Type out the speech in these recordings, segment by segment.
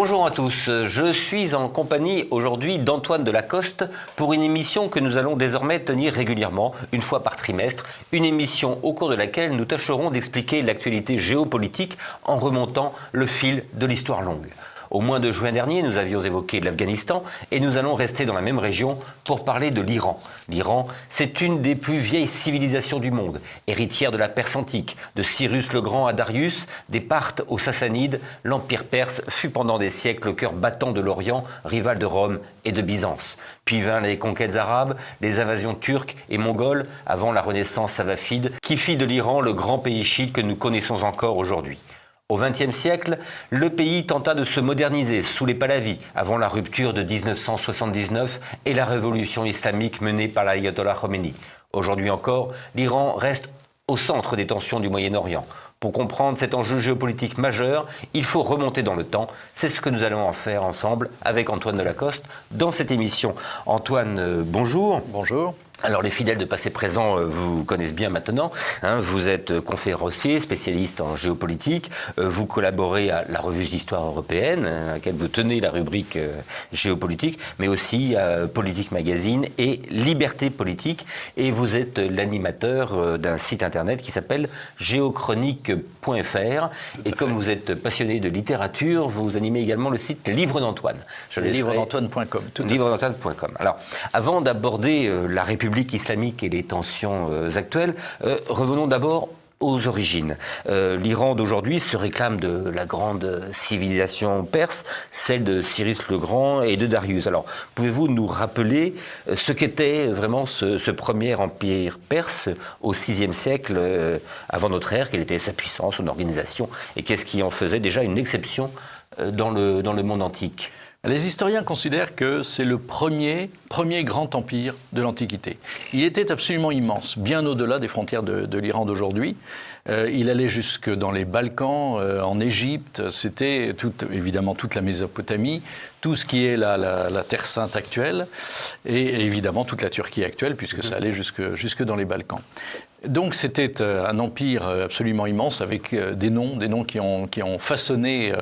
Bonjour à tous, je suis en compagnie aujourd'hui d'Antoine de Lacoste pour une émission que nous allons désormais tenir régulièrement, une fois par trimestre, une émission au cours de laquelle nous tâcherons d'expliquer l'actualité géopolitique en remontant le fil de l'histoire longue. Au mois de juin dernier, nous avions évoqué l'Afghanistan et nous allons rester dans la même région pour parler de l'Iran. L'Iran, c'est une des plus vieilles civilisations du monde, héritière de la Perse antique, de Cyrus le Grand à Darius, des Parthes aux Sassanides. L'Empire perse fut pendant des siècles le cœur battant de l'Orient, rival de Rome et de Byzance. Puis vinrent les conquêtes arabes, les invasions turques et mongoles, avant la Renaissance salafide, qui fit de l'Iran le grand pays chiite que nous connaissons encore aujourd'hui. Au XXe siècle, le pays tenta de se moderniser sous les Pahlavis, avant la rupture de 1979 et la révolution islamique menée par l'ayatollah Khomeini. Aujourd'hui encore, l'Iran reste au centre des tensions du Moyen-Orient. Pour comprendre cet enjeu géopolitique majeur, il faut remonter dans le temps. C'est ce que nous allons en faire ensemble avec Antoine de Lacoste dans cette émission. Antoine, bonjour. Bonjour. Alors les fidèles de passé présent vous connaissent bien maintenant, vous êtes conférencier, spécialiste en géopolitique, vous collaborez à la revue d'histoire européenne, à laquelle vous tenez la rubrique géopolitique, mais aussi à Politique Magazine et Liberté Politique, et vous êtes l'animateur d'un site internet qui s'appelle geochronique.fr, et comme vous êtes passionné de littérature, vous animez également le site Livre d'Antoine. Livre-d'Antoine.com. Livre-d'Antoine.com. Alors, avant d'aborder la République islamique et les tensions actuelles, revenons d'abord aux origines. L'Iran d'aujourd'hui se réclame de la grande civilisation perse, celle de Cyrus le Grand et de Darius. Alors, pouvez-vous nous rappeler ce qu'était vraiment ce premier empire perse au VIe siècle avant notre ère, quelle était sa puissance, son organisation, et qu'est-ce qui en faisait déjà une exception dans le monde antique ? Les historiens considèrent que c'est le premier grand empire de l'Antiquité. Il était absolument immense, bien au-delà des frontières de l'Iran d'aujourd'hui. Il allait jusque dans les Balkans, en Égypte, c'était évidemment toute la Mésopotamie, tout ce qui est la Terre Sainte actuelle, et évidemment toute la Turquie actuelle, puisque ça allait jusque dans les Balkans. Donc c'était un empire absolument immense avec des noms qui ont façonné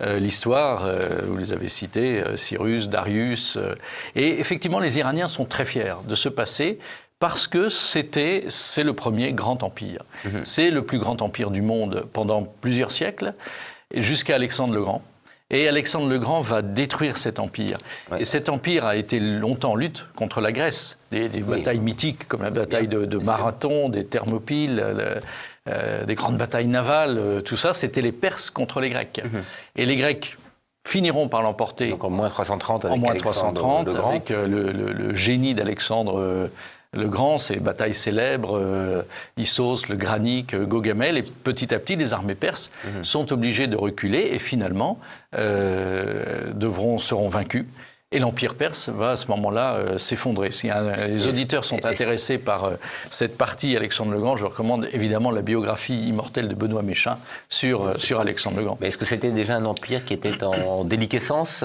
l'histoire. Vous les avez cités, Cyrus, Darius. Et effectivement, les Iraniens sont très fiers de ce passé parce que c'est le premier grand empire. C'est le plus grand empire du monde pendant plusieurs siècles, jusqu'à Alexandre le Grand. Et Alexandre le Grand va détruire cet empire. Ouais. Et cet empire a été longtemps en lutte contre la Grèce. Des batailles mythiques comme la bataille de Marathon, des Thermopyles, des grandes batailles navales, tout ça, c'était les Perses contre les Grecs. Et les Grecs finiront par l'emporter. Donc en moins 330 avec avec le génie d'Alexandre le Grand, ces batailles célèbres, Issos, le Granique, Gaugamel, et petit à petit, les armées perses sont obligées de reculer et finalement seront vaincus. Et l'Empire perse va à ce moment-là s'effondrer. Si les auditeurs sont intéressés par cette partie Alexandre le Grand, je recommande évidemment la biographie immortelle de Benoît Méchain sur Alexandre le Grand. Mais est-ce que c'était déjà un empire qui était en déliquescence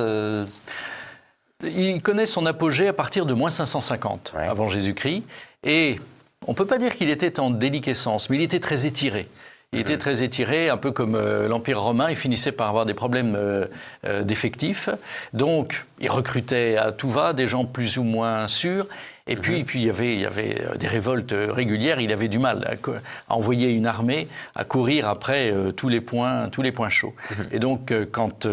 Il connaît son apogée à partir de moins 550 avant Jésus-Christ. Et on ne peut pas dire qu'il était en déliquescence, mais il était très étiré. Il était très étiré, un peu comme l'Empire romain. Il finissait par avoir des problèmes d'effectifs. Donc, il recrutait à tout va des gens plus ou moins sûrs. Et puis il y avait des révoltes régulières. Il avait du mal à envoyer une armée à courir après tous les points chauds. Et donc, quand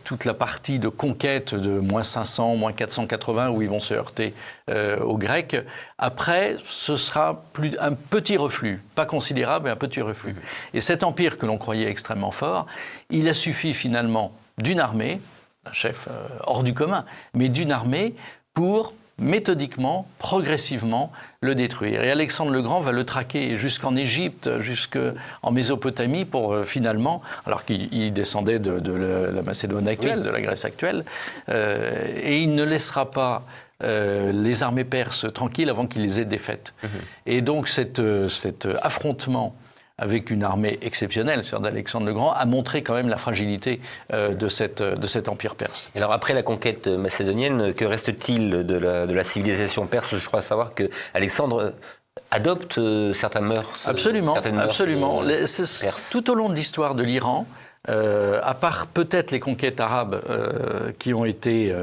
toute la partie de conquête de moins 500, moins 480, où ils vont se heurter aux Grecs. Après, ce sera un petit reflux, pas considérable, mais un petit reflux. Et cet empire que l'on croyait extrêmement fort, il a suffi finalement d'une armée, un chef hors du commun, mais d'une armée pour méthodiquement, progressivement, le détruire. Et Alexandre le Grand va le traquer jusqu'en Égypte, jusqu'en Mésopotamie, pour finalement, alors qu'il descendait de la Macédoine actuelle, de la Grèce actuelle, et il ne laissera pas les armées perses tranquilles avant qu'il les ait défaites. Et donc cet affrontement avec une armée exceptionnelle, celle d'Alexandre le Grand, a montré quand même la fragilité de cet empire perse. Et alors après la conquête macédonienne, que reste-t-il de la civilisation perse ? Je crois savoir que Alexandre adopte certaines mœurs. Absolument, absolument. Perses. Tout au long de l'histoire de l'Iran, à part peut-être les conquêtes arabes qui ont été,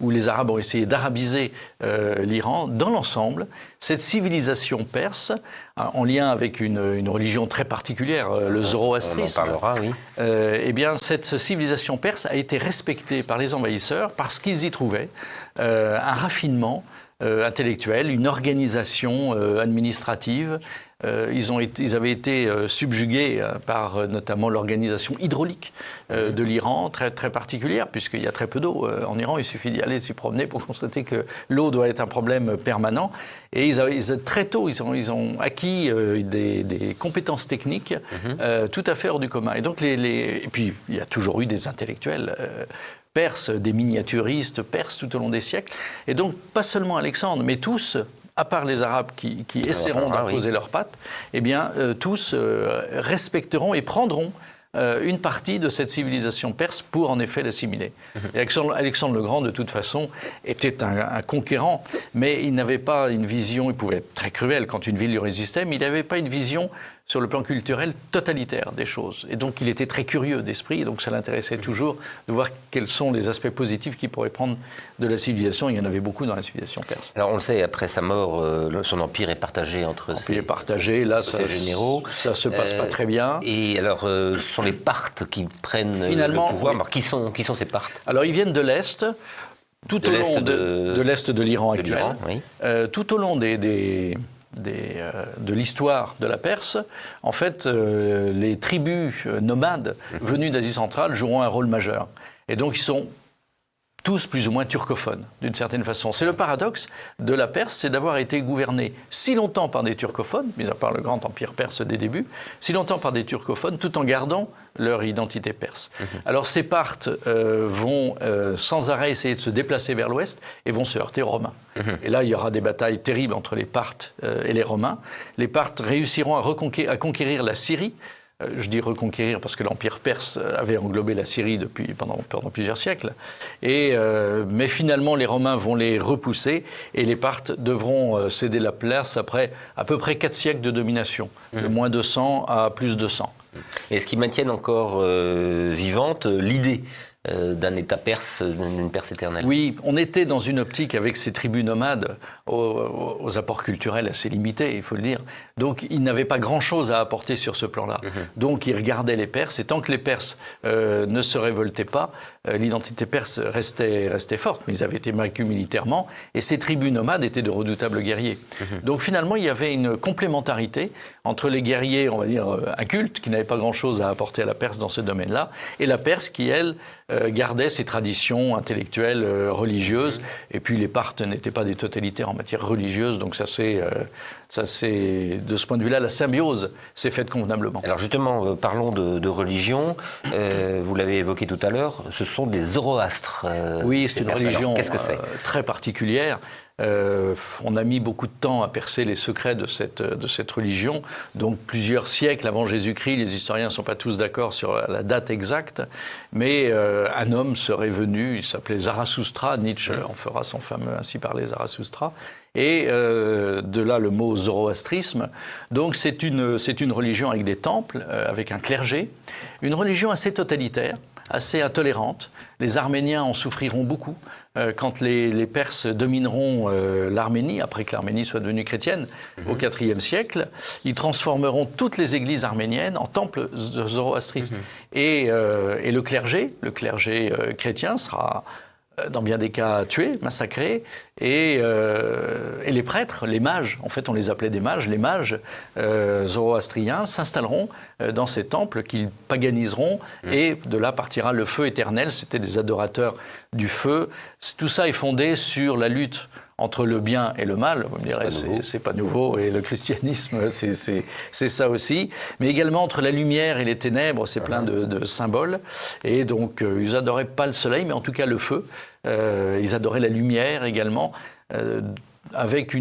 où les Arabes ont essayé d'arabiser l'Iran, dans l'ensemble, cette civilisation perse, en lien avec une religion très particulière, le zoroastrisme, on en parlera, oui. Eh bien, cette civilisation perse a été respectée par les envahisseurs parce qu'ils y trouvaient un raffinement intellectuelle, une organisation administrative. Ils avaient été subjugués par notamment l'organisation hydraulique de l'Iran, très, très particulière, puisqu'il y a très peu d'eau en Iran. Il suffit d'y aller, s'y promener pour constater que l'eau doit être un problème permanent. Et très tôt, ils ont acquis des compétences techniques tout à fait hors du commun. Et donc, et puis, il y a toujours eu des intellectuels perses, des miniaturistes perses tout au long des siècles. Et donc, pas seulement Alexandre, mais tous, à part les Arabes qui essaieront d'imposer leurs pattes, eh bien, tous respecteront et prendront une partie de cette civilisation perse pour, en effet, l'assimiler. Et Alexandre le Grand, de toute façon, était un conquérant, mais il n'avait pas une vision, il pouvait être très cruel quand une ville lui résistait, mais il n'avait pas une vision sur le plan culturel totalitaire des choses. Et donc, il était très curieux d'esprit, et donc ça l'intéressait toujours de voir quels sont les aspects positifs qu'il pourrait prendre de la civilisation. Il y en avait beaucoup dans la civilisation perse. Alors, on le sait, après sa mort, son empire est partagé entre ses généraux. Ça se passe pas très bien. Et alors, ce sont les Parthes qui prennent le pouvoir. Alors, qui sont ces Parthes? Alors, ils viennent de l'Est. Tout au long de l'Est de l'Iran actuel. Oui. Tout au long de l'histoire de la Perse, en fait, les tribus nomades venues d'Asie centrale joueront un rôle majeur. Et donc, ils sont tous plus ou moins turcophones, d'une certaine façon. C'est le paradoxe de la Perse, c'est d'avoir été gouvernée si longtemps par des turcophones, mis à part le grand empire perse des débuts, si longtemps par des turcophones, tout en gardant leur identité perse. Alors ces Parthes vont sans arrêt essayer de se déplacer vers l'ouest et vont se heurter aux Romains. Et là, il y aura des batailles terribles entre les Parthes et les Romains. Les Parthes réussiront à conquérir la Syrie. Je dis reconquérir parce que l'Empire perse avait englobé la Syrie pendant plusieurs siècles. Mais finalement, les Romains vont les repousser et les Parthes devront céder la place après à peu près 4 siècles de domination, de moins de 100 à plus de 100. Est-ce qu'ils maintiennent encore vivante l'idée d'un État perse, d'une Perse éternelle? Oui, on était dans une optique avec ces tribus nomades aux apports culturels assez limités, il faut le dire. Donc, ils n'avaient pas grand-chose à apporter sur ce plan-là. Donc, ils regardaient les Perses, et tant que les Perses ne se révoltaient pas, l'identité perse restait forte, mais ils avaient été vaincus militairement, et ces tribus nomades étaient de redoutables guerriers. Donc, finalement, il y avait une complémentarité entre les guerriers, on va dire, incultes, qui n'avaient pas grand-chose à apporter à la Perse dans ce domaine-là, et la Perse qui, elle, gardait ses traditions intellectuelles, religieuses, et puis les Parthes n'étaient pas des totalitaires en matière religieuse, donc ça c'est de ce point de vue-là, la symbiose s'est faite convenablement. Alors justement, parlons de religion. Vous l'avez évoqué tout à l'heure, ce sont des zoroastres. Oui, c'est une religion qu'est-ce que c'est très particulière. On a mis beaucoup de temps à percer les secrets de cette religion. Donc plusieurs siècles avant Jésus-Christ, les historiens ne sont pas tous d'accord sur la date exacte, mais un homme serait venu, il s'appelait Zarathustra, Nietzsche en fera son fameux Ainsi parlait Zarathustra, et de là le mot zoroastrisme. Donc c'est une religion avec des temples, avec un clergé, une religion assez totalitaire, assez intolérante. Les Arméniens en souffriront beaucoup quand les Perses domineront l'Arménie, après que l'Arménie soit devenue chrétienne, au IVe siècle. Ils transformeront toutes les églises arméniennes en temples zoroastristes. Et le clergé chrétien sera dans bien des cas tués, massacrés, et les prêtres, les mages, en fait on les appelait des mages, les mages zoroastriens s'installeront dans ces temples qu'ils paganiseront, et de là partira le feu éternel, c'était des adorateurs du feu. Tout ça est fondé sur la lutte entre le bien et le mal, vous me direz, c'est pas nouveau, et le christianisme, c'est ça aussi, mais également entre la lumière et les ténèbres, c'est plein de symboles, et donc ils adoraient pas le soleil, mais en tout cas le feu, ils adoraient la lumière également, avec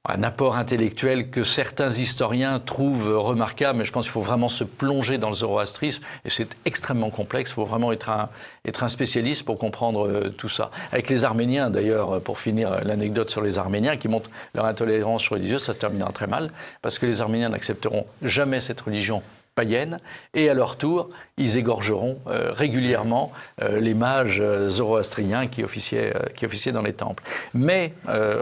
un apport intellectuel que certains historiens trouvent remarquable, mais je pense qu'il faut vraiment se plonger dans le zoroastrisme, et c'est extrêmement complexe, il faut vraiment être un spécialiste pour comprendre tout ça. Avec les Arméniens, d'ailleurs, pour finir l'anecdote sur les Arméniens, qui montrent leur intolérance religieuse, ça se terminera très mal, parce que les Arméniens n'accepteront jamais cette religion païennes, et à leur tour, ils égorgeront régulièrement les mages zoroastriens qui officiaient dans les temples. Mais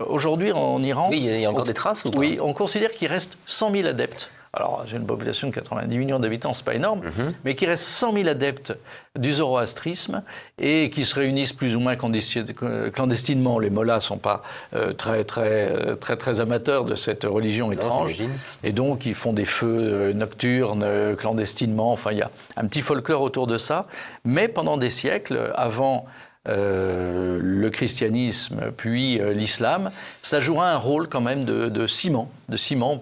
aujourd'hui, en Iran... Oui, il y a encore des traces ou pas? Oui, on considère qu'il reste 100 000 adeptes. Alors, j'ai une population de 90 millions d'habitants, c'est pas énorme, mais qu'il reste 100 000 adeptes du zoroastrisme et qui se réunissent plus ou moins clandestinement. Les mollahs ne sont pas très amateurs de cette religion étrange. Non, et donc, ils font des feux nocturnes, clandestinement. Enfin, il y a un petit folklore autour de ça. Mais pendant des siècles, avant le christianisme puis l'islam, ça jouera un rôle quand même de ciment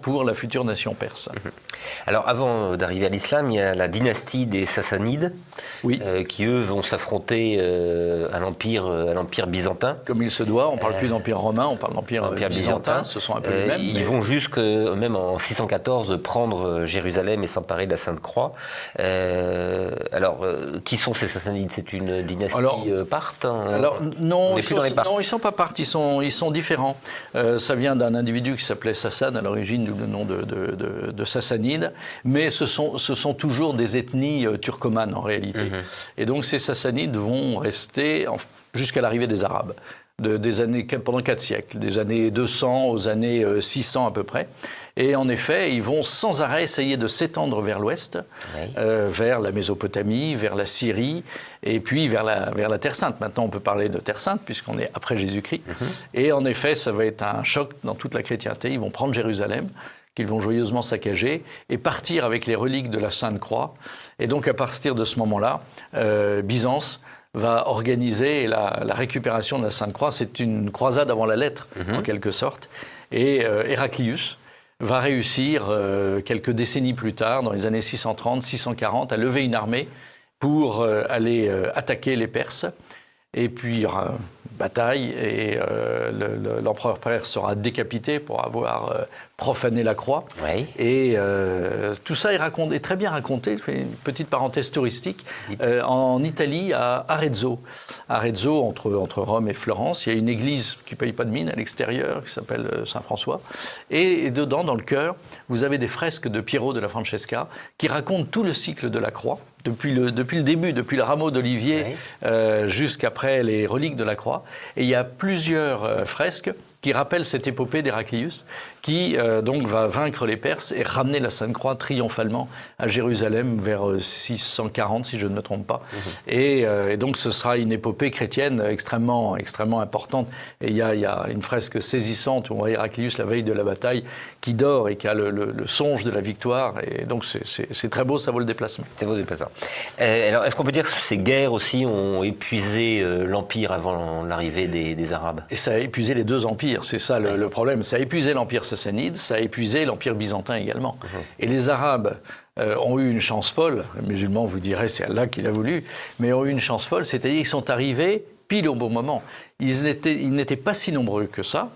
pour la future nation perse. Alors avant d'arriver à l'islam, il y a la dynastie des Sassanides, oui. Qui eux vont s'affronter à l'empire byzantin. Comme il se doit, on ne parle plus d'empire romain, on parle d'empire byzantin, ce sont un peu les mêmes. Ils vont jusque, même en 614, prendre Jérusalem et s'emparer de la Sainte Croix. Alors, qui sont ces Sassanides? C'est une dynastie parthe, hein? Alors, non, ils ne sont pas parthes, ils sont différents. Ça vient d'un individu qui s'appelait Sassan, à l'origine du nom de Sassanides, mais ce sont toujours des ethnies turcomanes en réalité. Et donc ces Sassanides vont rester jusqu'à l'arrivée des Arabes, pendant 4 siècles, des années 200 aux années 600 à peu près. Et en effet, ils vont sans arrêt essayer de s'étendre vers l'ouest, vers la Mésopotamie, vers la Syrie, et puis vers la Terre Sainte. Maintenant, on peut parler de Terre Sainte, puisqu'on est après Jésus-Christ. Et en effet, ça va être un choc dans toute la chrétienté. Ils vont prendre Jérusalem, qu'ils vont joyeusement saccager, et partir avec les reliques de la Sainte Croix. Et donc, à partir de ce moment-là, Byzance va organiser la récupération de la Sainte Croix. C'est une croisade avant la lettre, en quelque sorte. Et Héraclius va réussir, quelques décennies plus tard, dans les années 630, 640, à lever une armée pour aller attaquer les Perses. Et puis, il y aura bataille et l'empereur perse sera décapité pour avoir profané la croix. Oui. Et tout ça est très bien raconté. Je fais une petite parenthèse touristique. En Italie, à Arezzo. Arezzo, entre Rome et Florence, il y a une église qui ne paye pas de mine à l'extérieur, qui s'appelle Saint-François. Et dedans, dans le chœur, vous avez des fresques de Piero della Francesca qui racontent tout le cycle de la croix, depuis le début, depuis le rameau d'olivier jusqu'après les reliques de la croix. Et il y a plusieurs fresques qui rappellent cette épopée d'Héraclius, qui donc va vaincre les Perses et ramener la Sainte Croix triomphalement à Jérusalem vers 640, si je ne me trompe pas. Et donc ce sera une épopée chrétienne extrêmement importante. Et il y a une fresque saisissante où on voit Héraclius, la veille de la bataille, qui dort et qui a le songe de la victoire. Et donc c'est très beau, ça vaut le déplacement. Ça vaut le déplacement. Alors est-ce qu'on peut dire que ces guerres aussi ont épuisé l'Empire avant l'arrivée des Arabes? Et ça a épuisé les deux empires, c'est ça le problème. Ça a épuisé l'Empire sassanide, ça a épuisé l'Empire byzantin également. Et les Arabes ont eu une chance folle, les musulmans vous diraient c'est Allah qui l'a voulu, mais ont eu une chance folle, c'est-à-dire qu'ils sont arrivés pile au bon moment. Ils n'étaient pas si nombreux que ça.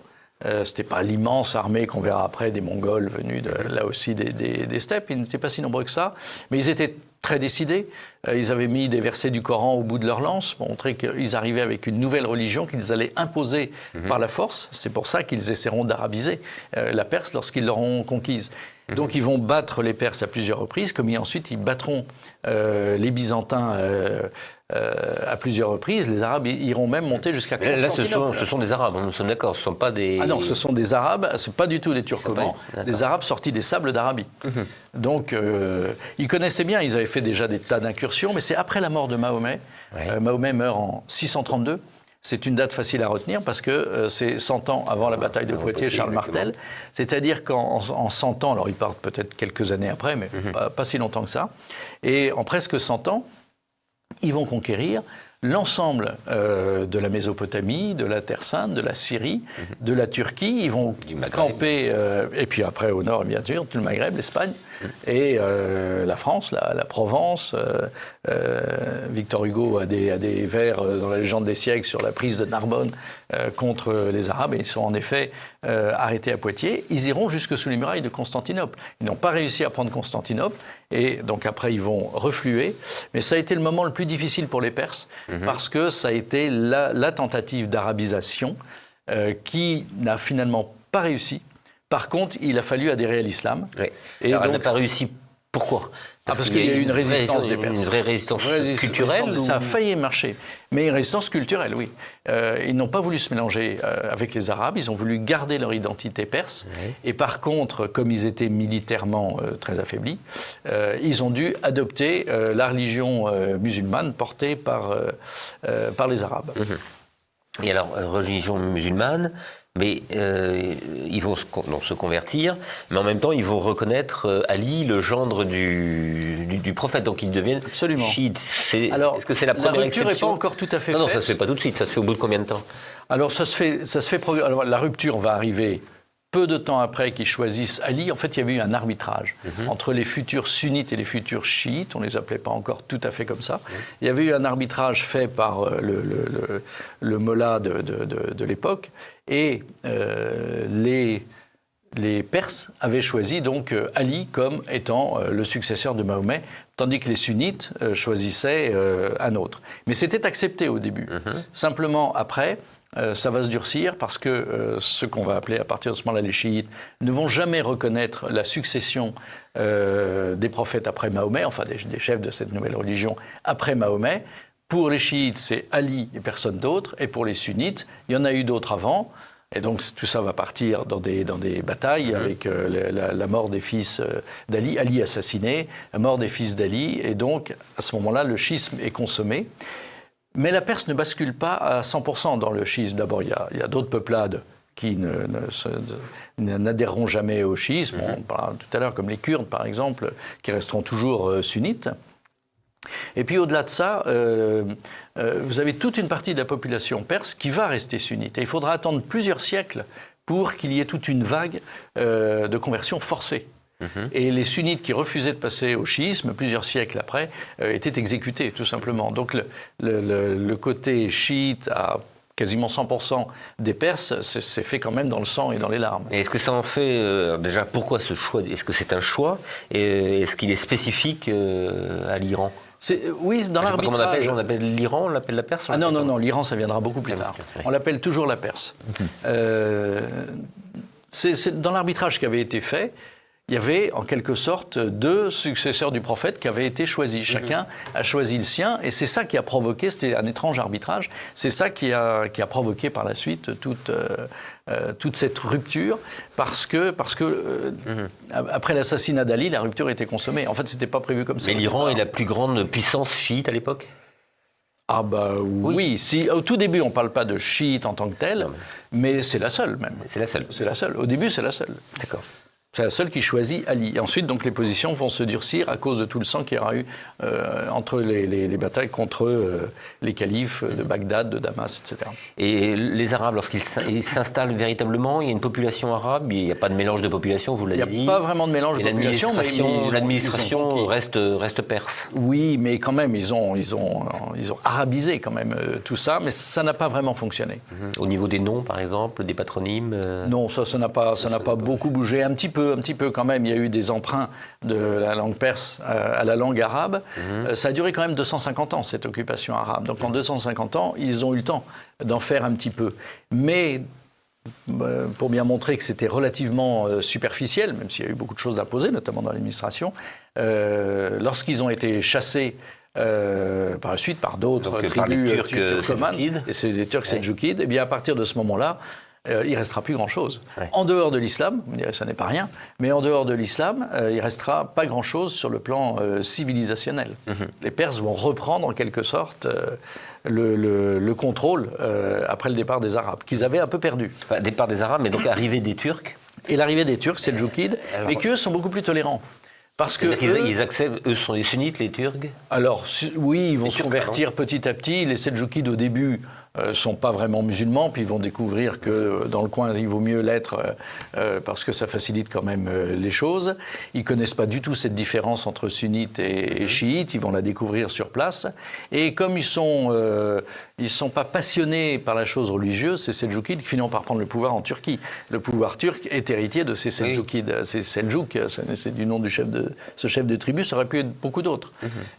C'était pas l'immense armée qu'on verra après des Mongols venus là aussi des steppes, ils n'étaient pas si nombreux que ça, mais ils étaient très décidés. Ils avaient mis des versets du Coran au bout de leur lance pour montrer qu'ils arrivaient avec une nouvelle religion qu'ils allaient imposer par la force. C'est pour ça qu'ils essaieront d'arabiser la Perse lorsqu'ils l'auront conquise. Donc ils vont battre les Perses à plusieurs reprises, comme ensuite ils battront les Byzantins à plusieurs reprises. Les Arabes iront même monter jusqu'à Constantinople. Là, ce sont des Arabes, nous sommes d'accord, ce ne sont pas des... Ah non, ce sont des Arabes, ce ne sont pas du tout des Turcomans, des Arabes sortis des sables d'Arabie. Donc ils connaissaient bien, ils avaient fait déjà des tas d'incursions, mais c'est après la mort de Mahomet. Mahomet meurt en 632. C'est une date facile à retenir parce que c'est 100 ans avant la bataille de Poitiers, Charles Martel. C'est-à-dire qu'en 100 ans, alors ils partent peut-être quelques années après, mais pas si longtemps que ça, et en presque 100 ans, ils vont conquérir l'ensemble de la Mésopotamie, de la Terre Sainte, de la Syrie, de la Turquie. Ils vont camper, et puis après au nord, bien sûr, tout le Maghreb, l'Espagne, et la France, la Provence. Victor Hugo a des vers dans la légende des siècles sur la prise de Narbonne contre les Arabes, et ils sont en effet arrêtés à Poitiers. Ils iront jusque sous les murailles de Constantinople. Ils n'ont pas réussi à prendre Constantinople, et donc après ils vont refluer. Mais ça a été le moment le plus difficile pour les Perses, parce que ça a été la tentative d'arabisation qui n'a finalement pas réussi. Par contre, il a fallu adhérer à l'islam. Oui. Et alors, donc, elle n'a pas réussi. Pourquoi? Parce qu'il y a eu une résistance des Perses. Une vraie résistance culturelle. Ça a failli marcher. Mais une résistance culturelle, oui. Ils n'ont pas voulu se mélanger avec les Arabes. Ils ont voulu garder leur identité perse. Oui. Et par contre, comme ils étaient militairement très affaiblis, ils ont dû adopter la religion musulmane portée par les Arabes. Et alors, religion musulmane, mais ils vont se convertir, mais en même temps, ils vont reconnaître Ali, le gendre du prophète, donc ils deviennent chiites. Est-ce que c'est la première exception? La rupture n'est pas encore tout à fait faite. Non, ça ne se fait pas tout de suite, ça se fait au bout de combien de temps? Alors, ça se fait alors, la rupture va arriver peu de temps après qu'ils choisissent Ali. En fait, il y avait eu un arbitrage entre les futurs sunnites et les futurs chiites. On ne les appelait pas encore tout à fait comme ça. Il y avait eu un arbitrage fait par le mollah de l'époque. Et les Perses avaient choisi donc Ali comme étant le successeur de Mahomet, tandis que les sunnites choisissaient un autre. Mais c'était accepté au début. Simplement, après, ça va se durcir parce que ce qu'on va appeler à partir de ce moment-là les chiites ne vont jamais reconnaître la succession des prophètes après Mahomet, enfin des chefs de cette nouvelle religion après Mahomet. Pour les chiites, c'est Ali et personne d'autre, et pour les sunnites, il y en a eu d'autres avant. Et donc tout ça va partir dans des batailles avec la mort des fils d'Ali, Ali assassiné, la mort des fils d'Ali, et donc à ce moment-là, le schisme est consommé. Mais la Perse ne bascule pas à 100% dans le schisme. D'abord, il y a d'autres peuplades qui n'adhéreront jamais au schisme. On parlera tout à l'heure comme les Kurdes, par exemple, qui resteront toujours sunnites. Et puis au-delà de ça, vous avez toute une partie de la population perse qui va rester sunnite. Et il faudra attendre plusieurs siècles pour qu'il y ait toute une vague de conversion forcée. Et les sunnites qui refusaient de passer au chiisme, plusieurs siècles après, étaient exécutés, tout simplement. Donc le côté chiite à quasiment 100% des Perses, c'est fait quand même dans le sang et dans les larmes. Et est-ce que ça en fait, déjà, pourquoi ce choix? Est-ce que c'est un choix? Et est-ce qu'il est spécifique à l'Iran? Oui, dans l'arbitrage. On appelle l'Iran, on l'appelle la Perse? Ah non, l'Iran, ça viendra beaucoup plus tard. On l'appelle toujours la Perse. C'est dans l'arbitrage qui avait été fait. Il y avait en quelque sorte deux successeurs du prophète qui avaient été choisis. Chacun a choisi le sien, et c'est ça qui a provoqué, c'était un étrange arbitrage, c'est ça qui a provoqué par la suite toute cette rupture, parce que après l'assassinat d'Ali, la rupture était consommée. En fait, c'était pas prévu comme ça. Mais l'Iran est la plus grande puissance chiite à l'époque? Ah bah oui. Si, au tout début, on ne parle pas de chiite en tant que tel, mais c'est la seule même. C'est la seule? C'est la seule. Au début, c'est la seule. D'accord. C'est la seule qui choisit Ali. Et ensuite, donc, les positions vont se durcir à cause de tout le sang qu'il y aura eu entre les batailles contre les califes de Bagdad, de Damas, etc. Et les Arabes, lorsqu'ils s'installent véritablement, il y a une population arabe, il n'y a pas de mélange de population, vous l'avez dit. Il n'y a pas vraiment de mélange de population. L'administration reste perse. Oui, mais quand même, ils ont arabisé quand même tout ça, mais ça n'a pas vraiment fonctionné. Au niveau des noms, par exemple, des patronymes Non, ça n'a pas beaucoup bougé. Un petit peu quand même. Il y a eu des emprunts de la langue perse à la langue arabe. Ça a duré quand même 250 ans, cette occupation arabe. Donc en 250 ans, ils ont eu le temps d'en faire un petit peu. Mais pour bien montrer que c'était relativement superficiel, même s'il y a eu beaucoup de choses d'imposées, notamment dans l'administration, lorsqu'ils ont été chassés par la suite par d'autres tribus turcomanes, et c'est les Turcs seldjoukides, et bien à partir de ce moment-là, il ne restera plus grand-chose. Ouais. En dehors de l'islam, vous me direz ça n'est pas rien, mais en dehors de l'islam, il ne restera pas grand-chose sur le plan civilisationnel. Les Perses vont reprendre en quelque sorte le contrôle après le départ des Arabes, qu'ils avaient un peu perdu. Départ des Arabes, mais donc arrivée des Turcs. Et l'arrivée des Turcs, seldjoukides, mais qu'eux sont beaucoup plus tolérants. Parce que ils acceptent, eux sont des sunnites, les Turcs. Alors oui, ils vont se convertir petit à petit. Les Seldjoukides au début sont pas vraiment musulmans, puis ils vont découvrir que dans le coin il vaut mieux l'être parce que ça facilite quand même les choses. Ils connaissent pas du tout cette différence entre sunnites et chiites. Ils vont la découvrir sur place. Et comme ils sont pas passionnés par la chose religieuse, ces Seldjoukides qui finiront par prendre le pouvoir en Turquie. Le pouvoir turc est héritier de ces Seldjoukides. Oui. Ces Seldjouk, c'est du nom du chef de tribu, ça aurait pu être beaucoup d'autres.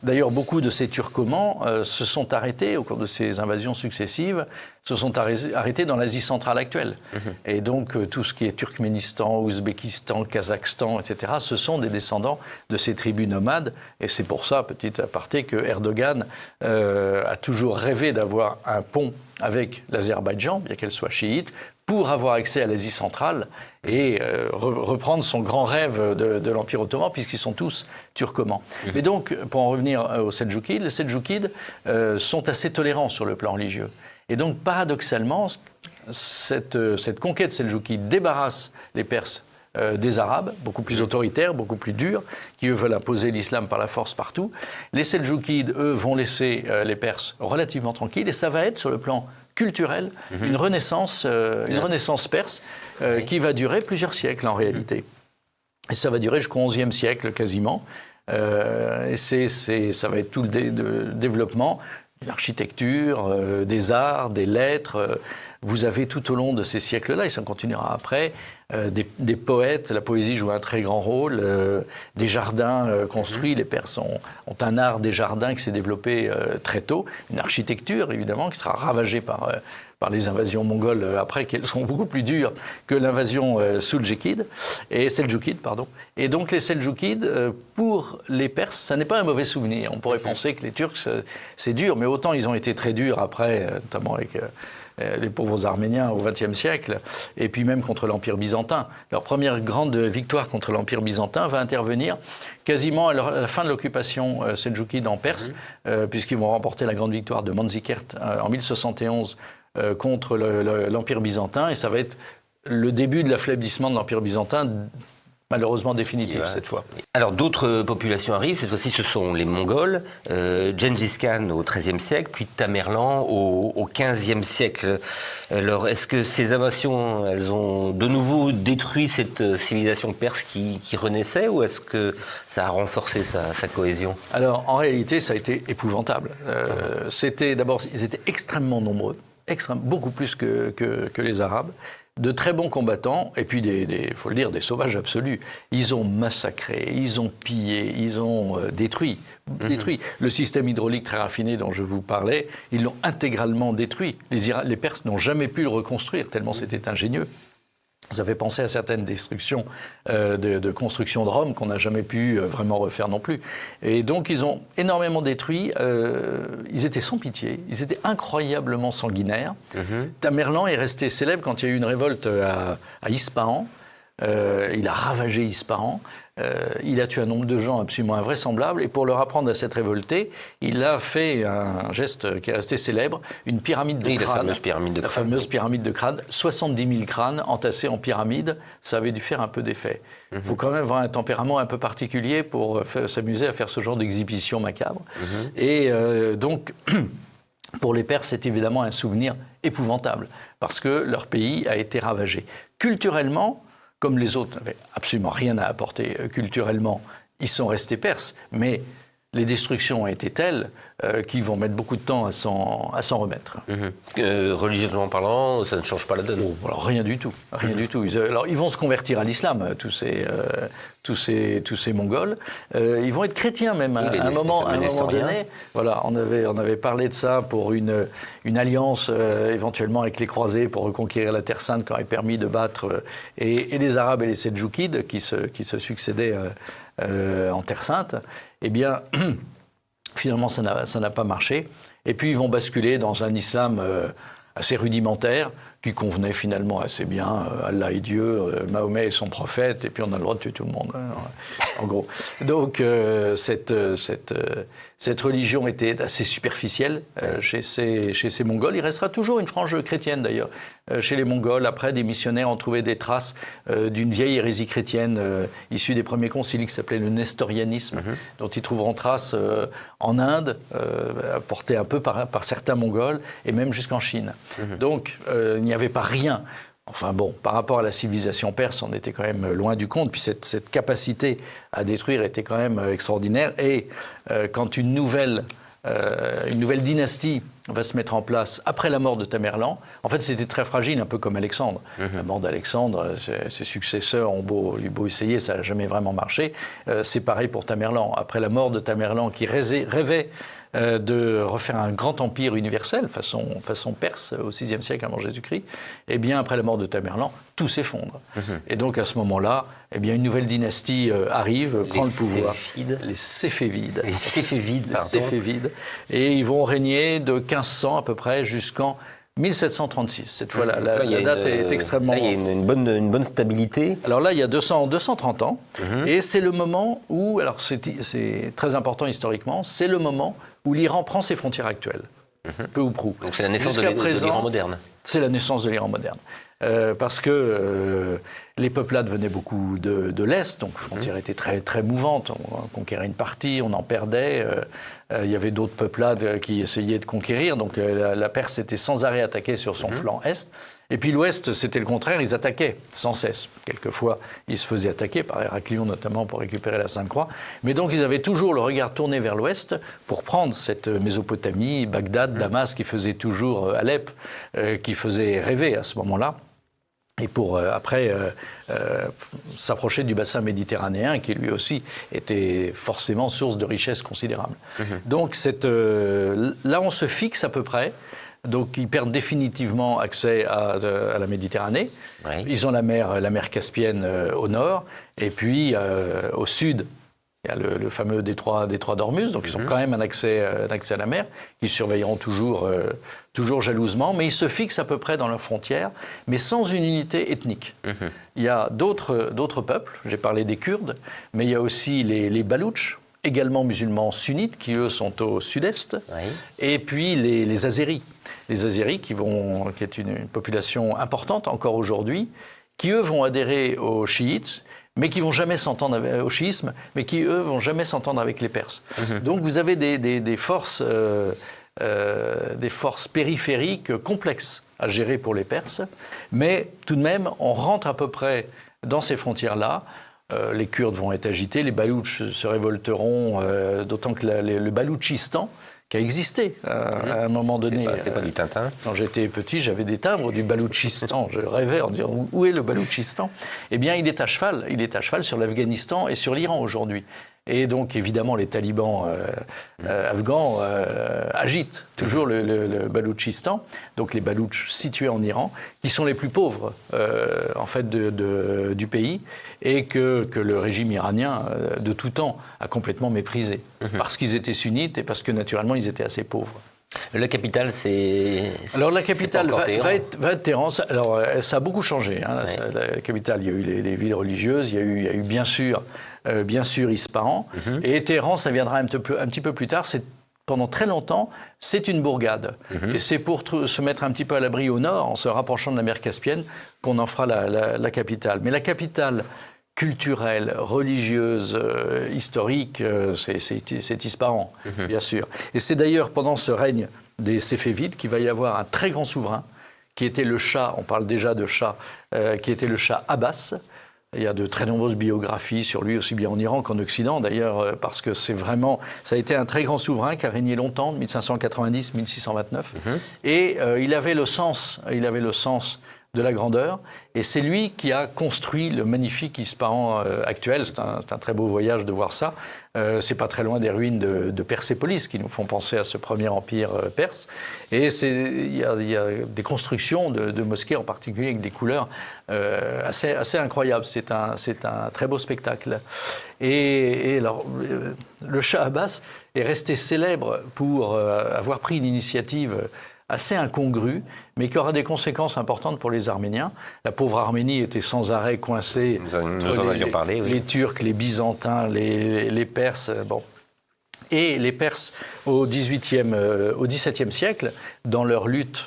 D'ailleurs, beaucoup de ces Turcomans se sont arrêtés au cours de ces invasions successives, se sont arrêtés dans l'Asie centrale actuelle. Et donc, tout ce qui est Turkménistan, Ouzbékistan, Kazakhstan, etc., ce sont des descendants de ces tribus nomades. Et c'est pour ça, petit aparté, que Erdogan a toujours rêvé d'avoir un pont avec l'Azerbaïdjan, bien qu'elle soit chiite, pour avoir accès à l'Asie centrale et reprendre son grand rêve de l'Empire ottoman, puisqu'ils sont tous turcomans. Mais donc, pour en revenir aux Seldjoukides, les Seldjoukides sont assez tolérants sur le plan religieux. Et donc, paradoxalement, cette conquête seldjoukide débarrasse les Perses des Arabes, beaucoup plus autoritaires, beaucoup plus durs, qui eux veulent imposer l'islam par la force partout. Les Seldjoukides, eux, vont laisser les Perses relativement tranquilles, et ça va être, sur le plan culturel, une renaissance perse qui va durer plusieurs siècles en réalité. Et ça va durer jusqu'au XIe siècle quasiment. Et ça va être tout le développement de l'architecture, des arts, des lettres. Vous avez tout au long de ces siècles-là, et ça continuera après, des poètes, la poésie joue un très grand rôle, des jardins construits. Les Perses ont un art des jardins qui s'est développé très tôt, une architecture évidemment qui sera ravagée par les invasions mongoles après, qui seront beaucoup plus dures que l'invasion seldjoukide. Et donc les Seldjoukides, pour les Perses, ça n'est pas un mauvais souvenir. On pourrait penser que les Turcs, c'est dur, mais autant ils ont été très durs après, notamment avec les pauvres Arméniens au XXe siècle, et puis même contre l'Empire byzantin. Leur première grande victoire contre l'Empire byzantin va intervenir quasiment à la fin de l'occupation seldjoukide en Perse, puisqu'ils vont remporter la grande victoire de Manzikert en 1071 contre l'Empire byzantin, et ça va être le début de l'affaiblissement de l'Empire byzantin, malheureusement définitif cette fois. Alors d'autres populations arrivent, cette fois-ci ce sont les Mongols, Gengis Khan au XIIIe siècle, puis Tamerlan au XVe siècle. Alors est-ce que ces invasions, elles ont de nouveau détruit cette civilisation perse qui renaissait, ou est-ce que ça a renforcé sa cohésion? Alors en réalité ça a été épouvantable. D'abord, ils étaient extrêmement nombreux, beaucoup plus que les Arabes. De très bons combattants, et puis faut le dire, des sauvages absolus. Ils ont massacré, ils ont pillé, ils ont détruit. Le système hydraulique très raffiné dont je vous parlais, ils l'ont intégralement détruit. Les Perses n'ont jamais pu le reconstruire, tellement c'était ingénieux. Ça fait penser à certaines destructions de construction de Rome qu'on n'a jamais pu vraiment refaire non plus. Et donc ils ont énormément détruit. Ils étaient sans pitié, ils étaient incroyablement sanguinaires. Tamerlan est resté célèbre quand il y a eu une révolte à Ispahan. Il a ravagé Ispahan. Il a tué un nombre de gens absolument invraisemblable, et pour leur apprendre à s'être révolté, il a fait un geste qui est resté célèbre, une pyramide de crâne. La fameuse pyramide de crâne. 70 000 crânes entassés en pyramide, ça avait dû faire un peu d'effet. Il faut quand même avoir un tempérament un peu particulier pour s'amuser à faire ce genre d'exhibition macabre. Et donc, pour les Perses, c'est évidemment un souvenir épouvantable, parce que leur pays a été ravagé. Culturellement, comme les autres n'avaient absolument rien à apporter culturellement, ils sont restés perses, mais les destructions ont été telles qu'ils vont mettre beaucoup de temps à s'en remettre. Religieusement parlant, ça ne change pas la donne. Alors rien du tout, rien du tout. Ils vont se convertir à l'islam, tous ces Mongols. Ils vont être chrétiens même à un moment donné. Voilà, on avait parlé de ça pour une alliance éventuellement avec les croisés pour reconquérir la Terre Sainte, qui aurait permis de battre et les Arabes et les Seldjoukides qui se succédaient en Terre Sainte. Eh bien, finalement, ça n'a pas marché. Et puis, ils vont basculer dans un islam assez rudimentaire, qui convenait finalement assez bien. Allah est Dieu, Mahomet est son prophète, et puis on a le droit de tuer tout le monde, en gros. Donc cette religion était assez superficielle chez ces Mongols. Il restera toujours une frange chrétienne d'ailleurs. Chez les Mongols, après, des missionnaires ont trouvé des traces d'une vieille hérésie chrétienne issue des premiers conciles qui s'appelait le nestorianisme, dont ils trouveront trace en Inde, apportée un peu par certains Mongols, et même jusqu'en Chine. Donc, il n'y avait pas rien. Enfin bon, par rapport à la civilisation perse, on était quand même loin du compte. Puis cette capacité à détruire était quand même extraordinaire. Et quand une nouvelle dynastie va se mettre en place après la mort de Tamerlan, en fait c'était très fragile, un peu comme Alexandre. La mort d'Alexandre, ses successeurs ont eu beau essayer, ça n'a jamais vraiment marché. C'est pareil pour Tamerlan. Après la mort de Tamerlan, qui rêvait de refaire un grand empire universel, façon perse, au VIe siècle avant Jésus-Christ, eh bien, après la mort de Tamerlan, tout s'effondre. Et donc, à ce moment-là, eh bien, une nouvelle dynastie arrive, prend le pouvoir. Les Séfévides. Les Séfévides, pardon. Les Séfévides. Et ils vont régner de 1500 à peu près jusqu'en 1736. Cette fois, la date est extrêmement... Là, il y a une bonne stabilité. Alors là, il y a 230 ans. Et c'est le moment où, alors c'est très important historiquement, c'est le moment où l'Iran prend ses frontières actuelles, peu ou prou. Donc c'est la naissance de l'Iran moderne. C'est la naissance de l'Iran moderne. Parce que les peuplades venaient beaucoup de l'Est, donc les frontières étaient très, très mouvantes. On conquérait une partie, on en perdait. Il y avait d'autres peuplades qui essayaient de conquérir. Donc la Perse était sans arrêt attaquée sur son flanc Est. Et puis l'Ouest, c'était le contraire, ils attaquaient sans cesse. Quelquefois, ils se faisaient attaquer, par Héraclion notamment, pour récupérer la Sainte-Croix. Mais donc, ils avaient toujours le regard tourné vers l'Ouest pour prendre cette Mésopotamie, Bagdad, Damas, qui faisait toujours Alep, qui faisait rêver à ce moment-là. Et pour après s'approcher du bassin méditerranéen, qui lui aussi était forcément source de richesse considérable. Donc là, on se fixe à peu près. Donc ils perdent définitivement accès à la Méditerranée. Oui. Ils ont la mer Caspienne au nord, et puis au sud, il y a le fameux détroit d'Ormuz. Donc ils ont quand même un accès à la mer, qu'ils surveilleront toujours jalousement, mais ils se fixent à peu près dans leurs frontières, mais sans une unité ethnique. Il y a d'autres peuples, j'ai parlé des Kurdes, mais il y a aussi les Baloutches, également musulmans sunnites, qui eux sont au sud-est, et puis les Azéris. Les Azéris, qui est une population importante encore aujourd'hui, qui eux vont adhérer aux chiites, mais qui vont jamais s'entendre au chiisme, mais qui eux vont jamais s'entendre avec les Perses. Donc vous avez des forces périphériques complexes à gérer pour les Perses, mais tout de même on rentre à peu près dans ces frontières-là. Les Kurdes vont être agités, les Baloutches se révolteront, d'autant que le Baloutchistan, qui a existé à un moment donné. C'est pas du Tintin. Quand j'étais petit, j'avais des timbres du Baloutchistan. Je rêvais en disant où est le Baloutchistan ? Eh bien, il est à cheval sur l'Afghanistan et sur l'Iran aujourd'hui. Et donc, évidemment, les talibans afghans agitent toujours le Baloutchistan, donc les Baloutches situés en Iran, qui sont les plus pauvres en fait du pays, et que le régime iranien de tout temps a complètement méprisé, parce qu'ils étaient sunnites et parce que naturellement ils étaient assez pauvres. La capitale, c'est... Alors la capitale va être Téhéran. Alors ça a beaucoup changé. La capitale, il y a eu les villes religieuses, il y a eu bien sûr Ispahan. Et Téhéran, ça viendra un petit peu plus tard. Pendant très longtemps, c'est une bourgade. Et c'est pour se mettre un petit peu à l'abri au nord, en se rapprochant de la mer Caspienne, qu'on en fera la capitale. Mais la capitale culturelle, religieuse, historique, c'est Ispahan, bien sûr. Et c'est d'ailleurs pendant ce règne des Séfévides qu'il va y avoir un très grand souverain, qui était le Shah, on parle déjà de Shah, qui était le Shah Abbas. Il y a de très nombreuses biographies sur lui, aussi bien en Iran qu'en Occident, d'ailleurs, parce que ça a été un très grand souverain qui a régné longtemps, de 1590 1629. Et il avait le sens de la grandeur, et c'est lui qui a construit le magnifique Ispahan actuel. C'est un très beau voyage de voir ça. C'est pas très loin des ruines de Persépolis, qui nous font penser à ce premier empire perse. Et il y a des constructions de mosquées en particulier avec des couleurs assez incroyables. C'est un très beau spectacle. Et alors, le Shah Abbas est resté célèbre pour avoir pris une initiative assez incongru, mais qui aura des conséquences importantes pour les Arméniens. La pauvre Arménie était sans arrêt coincée entre les Turcs, les Byzantins, les Perses. Bon. Et les Perses, au XVIIe siècle, dans leur lutte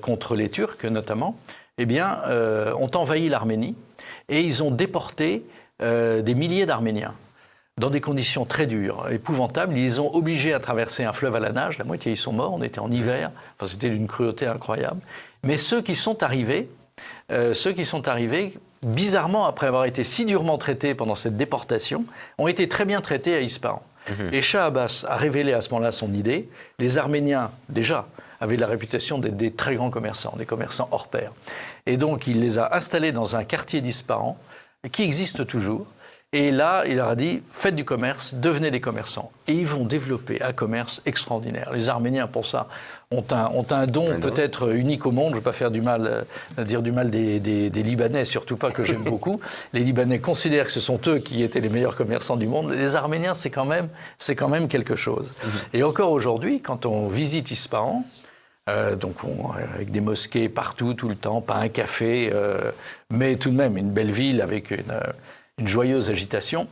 contre les Turcs notamment, eh bien, ont envahi l'Arménie et ils ont déporté des milliers d'Arméniens dans des conditions très dures, épouvantables. Ils les ont obligés à traverser un fleuve à la nage. La moitié, ils sont morts. On était en hiver. Enfin, c'était d'une cruauté incroyable. Mais ceux qui sont arrivés, bizarrement, après avoir été si durement traités pendant cette déportation, ont été très bien traités à Ispahan. Et Shah Abbas a révélé à ce moment-là son idée. Les Arméniens, déjà, avaient la réputation d'être des très grands commerçants, des commerçants hors pair. Et donc, il les a installés dans un quartier d'Ispahan, qui existe toujours. Et là, il leur a dit, faites du commerce, devenez des commerçants. Et ils vont développer un commerce extraordinaire. Les Arméniens, pour ça, ont un don peut-être unique au monde. Je ne veux pas faire dire du mal des Libanais, surtout pas, que j'aime beaucoup. Les Libanais considèrent que ce sont eux qui étaient les meilleurs commerçants du monde. Les Arméniens, c'est quand même quelque chose. Et encore aujourd'hui, quand on visite Ispahan, avec des mosquées partout, tout le temps, pas un café, mais tout de même une belle ville avec une joyeuse agitation,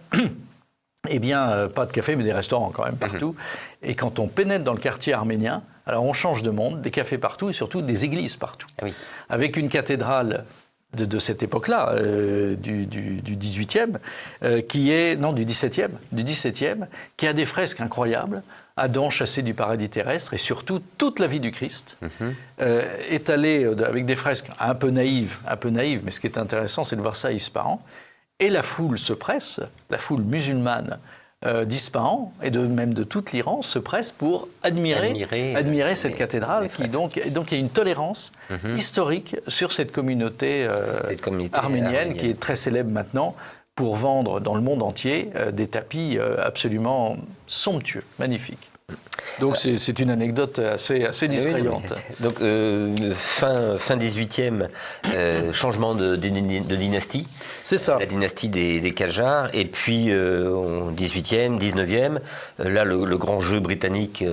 eh bien, pas de café, mais des restaurants quand même partout. Et quand on pénètre dans le quartier arménien, alors on change de monde, des cafés partout et surtout des églises partout. Ah oui. Avec une cathédrale de cette époque-là, du 18e, du 17e, qui a des fresques incroyables, Adam chassé du paradis terrestre, et surtout toute la vie du Christ, étalée avec des fresques un peu naïves, mais ce qui est intéressant, c'est de voir ça à Ispahan. Et la foule se presse, la foule musulmane d'Ispahan et même de toute l'Iran se presse pour admirer cette cathédrale. Donc il y a une tolérance historique sur cette communauté arménienne qui est très célèbre maintenant pour vendre dans le monde entier des tapis absolument somptueux, magnifiques. Donc c'est une anecdote assez distrayante. Donc fin 18e, changement de dynastie. C'est ça. La dynastie des Qajars. Et puis 18e, 19e, là le grand jeu britannique.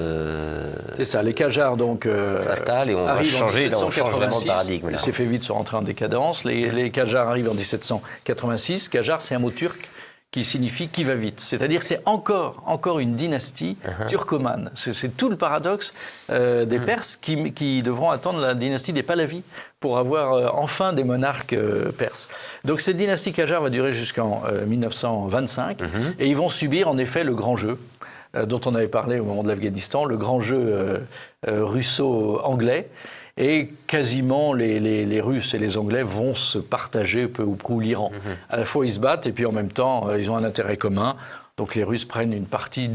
C'est ça. Les Qajars donc s'installent et on va changer. On change vraiment de paradigme. Il s'est fait vite se rentrer en décadence. Les Qajars arrivent en 1786. Qajar, c'est un mot turc qui signifie qui va vite. C'est-à-dire c'est encore une dynastie turcomane. C'est tout le paradoxe des Perses qui devront attendre la dynastie des Pahlavis pour avoir enfin des monarques perses. Donc cette dynastie Qajar va durer jusqu'en 1925 et ils vont subir en effet le grand jeu dont on avait parlé au moment de l'Afghanistan, le grand jeu russo-anglais. Et quasiment les Russes et les Anglais vont se partager peu ou prou l'Iran. À la fois ils se battent et puis en même temps ils ont un intérêt commun. Donc les Russes prennent une partie,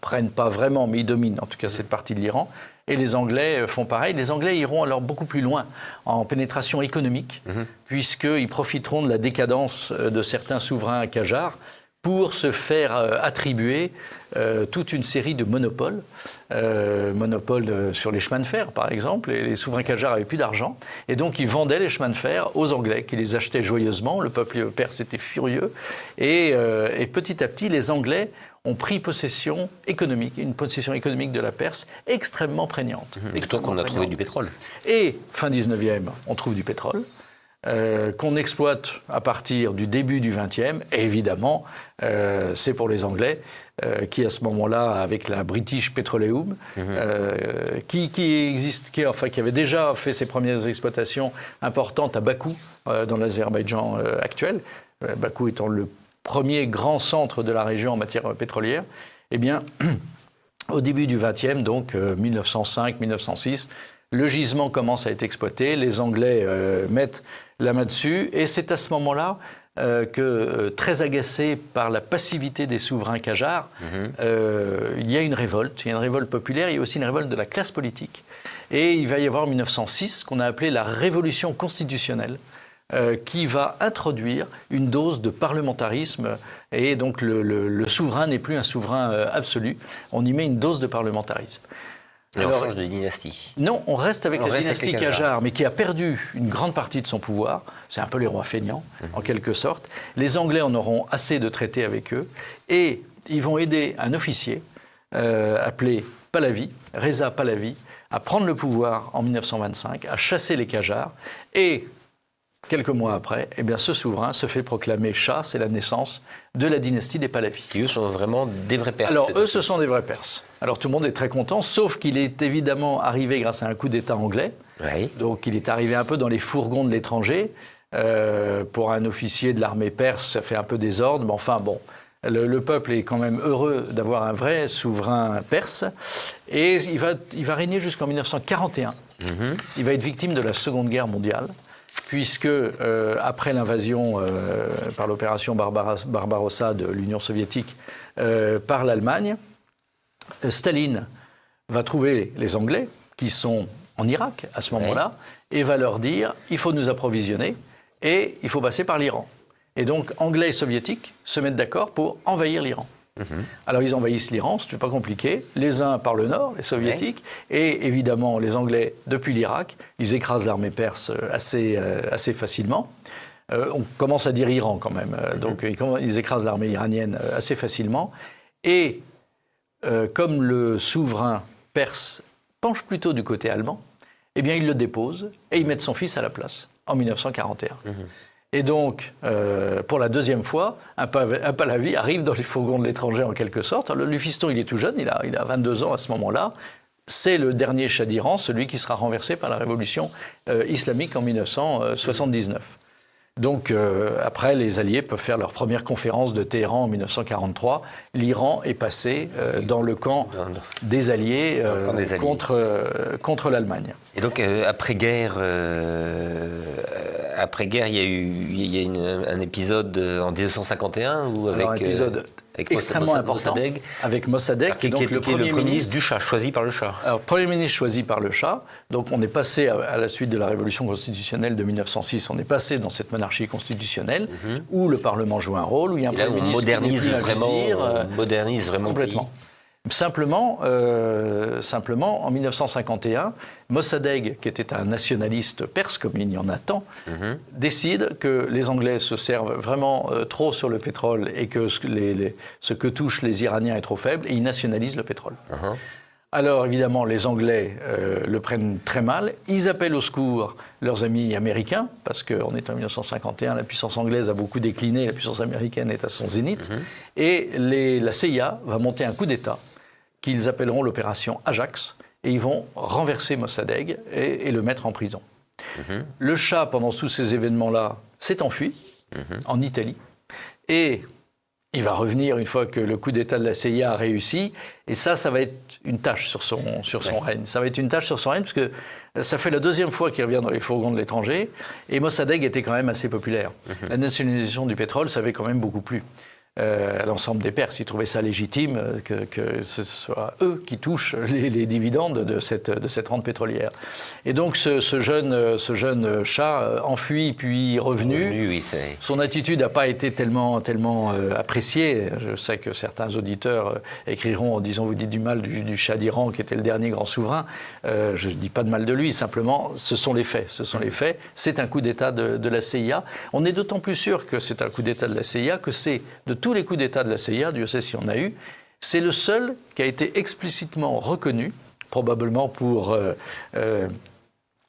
prennent pas vraiment mais ils dominent en tout cas cette partie de l'Iran. Et les Anglais font pareil. Les Anglais iront alors beaucoup plus loin en pénétration économique puisqu'ils profiteront de la décadence de certains souverains qajars pour se faire attribuer toute une série de monopoles. Monopoles sur les chemins de fer, par exemple. Et les souverains qajars n'avaient plus d'argent. Et donc, ils vendaient les chemins de fer aux Anglais, qui les achetaient joyeusement. Le peuple perse était furieux. Et petit à petit, les Anglais ont pris possession économique, une possession économique de la Perse extrêmement prégnante. Donc, on a trouvé du pétrole. Et, fin 19e, on trouve du pétrole. Qu'on exploite à partir du début du XXe, et évidemment, c'est pour les Anglais qui, à ce moment-là, avec la British Petroleum, qui avait déjà fait ses premières exploitations importantes à Bakou, dans l'Azerbaïdjan actuel, Bakou étant le premier grand centre de la région en matière pétrolière, eh bien, au début du XXe, donc 1905-1906, le gisement commence à être exploité, les Anglais mettent la main dessus, et c'est à ce moment-là que, très agacés par la passivité des souverains qajars, il y a une révolte populaire, il y a aussi une révolte de la classe politique. Et il va y avoir en 1906 ce qu'on a appelé la révolution constitutionnelle, qui va introduire une dose de parlementarisme, et donc le souverain n'est plus un souverain absolu, on y met une dose de parlementarisme. Alors, on change de dynastie. Non, on reste avec la dynastie Qajar, mais qui a perdu une grande partie de son pouvoir. C'est un peu les rois feignants, en quelque sorte. Les Anglais en auront assez de traités avec eux. Et ils vont aider un officier appelé Pahlavi, Reza Pahlavi, à prendre le pouvoir en 1925, à chasser les Qajars, et quelques mois après, eh bien, ce souverain se fait proclamer Shah, c'est la naissance de la dynastie des Pahlavis. Qui, eux, sont vraiment des vrais Perses. Alors, eux, ce sont des vrais Perses. Alors, tout le monde est très content, sauf qu'il est évidemment arrivé grâce à un coup d'État anglais. Oui. Donc, il est arrivé un peu dans les fourgons de l'étranger. Pour un officier de l'armée perse, ça fait un peu désordre, mais enfin, bon, le peuple est quand même heureux d'avoir un vrai souverain perse. Et il va régner jusqu'en 1941. Il va être victime de la Seconde Guerre mondiale, puisque après l'invasion par l'opération Barbarossa de l'Union soviétique par l'Allemagne, Staline va trouver les Anglais, qui sont en Irak à ce moment-là, et va leur dire « il faut nous approvisionner et il faut passer par l'Iran ». Et donc, Anglais et Soviétiques se mettent d'accord pour envahir l'Iran. Alors, ils envahissent l'Iran, c'est pas compliqué. Les uns par le nord, les Soviétiques, et évidemment, les Anglais depuis l'Irak. Ils écrasent l'armée perse assez facilement. On commence à dire Iran quand même. Donc, ils écrasent l'armée iranienne assez facilement. Et comme le souverain perse penche plutôt du côté allemand, eh bien, ils le déposent et ils mettent son fils à la place en 1941. Et donc, pour la deuxième fois, un Pahlavi arrive dans les fourgons de l'étranger en quelque sorte. Alors, le fiston, il est tout jeune, il a 22 ans à ce moment-là. C'est le dernier Shah d'Iran, celui qui sera renversé par la révolution islamique en 1979. Donc, après, les Alliés peuvent faire leur première conférence de Téhéran en 1943. L'Iran est passé dans le camp des Alliés, contre l'Allemagne. Et donc, après-guerre, il y a un épisode en 1951 où avec... Alors, un épisode extrêmement important Mossadegh, avec Mossadegh, qui est donc le premier ministre du Shah, choisi par le Shah. Alors, Premier ministre choisi par le Shah. Donc, on est passé, à la suite de la révolution constitutionnelle de 1906, on est passé dans cette monarchie constitutionnelle où le Parlement joue un rôle, où il y a un Premier ministre qui n'est plus un vizir, modernise vraiment complètement. le pays. Simplement, en 1951, Mossadegh, qui était un nationaliste perse, comme il y en a tant, décide que les Anglais se servent vraiment trop sur le pétrole et que ce que touchent les Iraniens est trop faible, et il nationalise le pétrole. Alors, évidemment, les Anglais le prennent très mal. Ils appellent au secours leurs amis américains, parce qu'on est en 1951, la puissance anglaise a beaucoup décliné, la puissance américaine est à son zénith. Et la CIA va monter un coup d'État qu'ils appelleront l'opération Ajax, et ils vont renverser Mossadegh et le mettre en prison. Le Shah, pendant tous ces événements-là, s'est enfui en Italie, et il va revenir une fois que le coup d'État de la CIA a réussi, et ça va être une tâche sur son règne. Ça va être une tâche sur son règne, parce que ça fait la deuxième fois qu'il revient dans les fourgons de l'étranger, et Mossadegh était quand même assez populaire. La nationalisation du pétrole, ça avait quand même beaucoup plu à l'ensemble des Perses. Ils trouvaient ça légitime que ce soit eux qui touchent les dividendes de cette rente pétrolière. Et donc ce jeune Shah enfui puis revenu, son attitude n'a pas été tellement appréciée. Je sais que certains auditeurs écriront en disant « vous dites du mal du Shah d'Iran qui était le dernier grand souverain ». Je ne dis pas de mal de lui, simplement ce sont les faits. C'est un coup d'État de la CIA. On est d'autant plus sûr que c'est un coup d'État de la CIA que c'est de tous les coups d'État de la CIA, Dieu sait s'il y en a eu, c'est le seul qui a été explicitement reconnu, probablement pour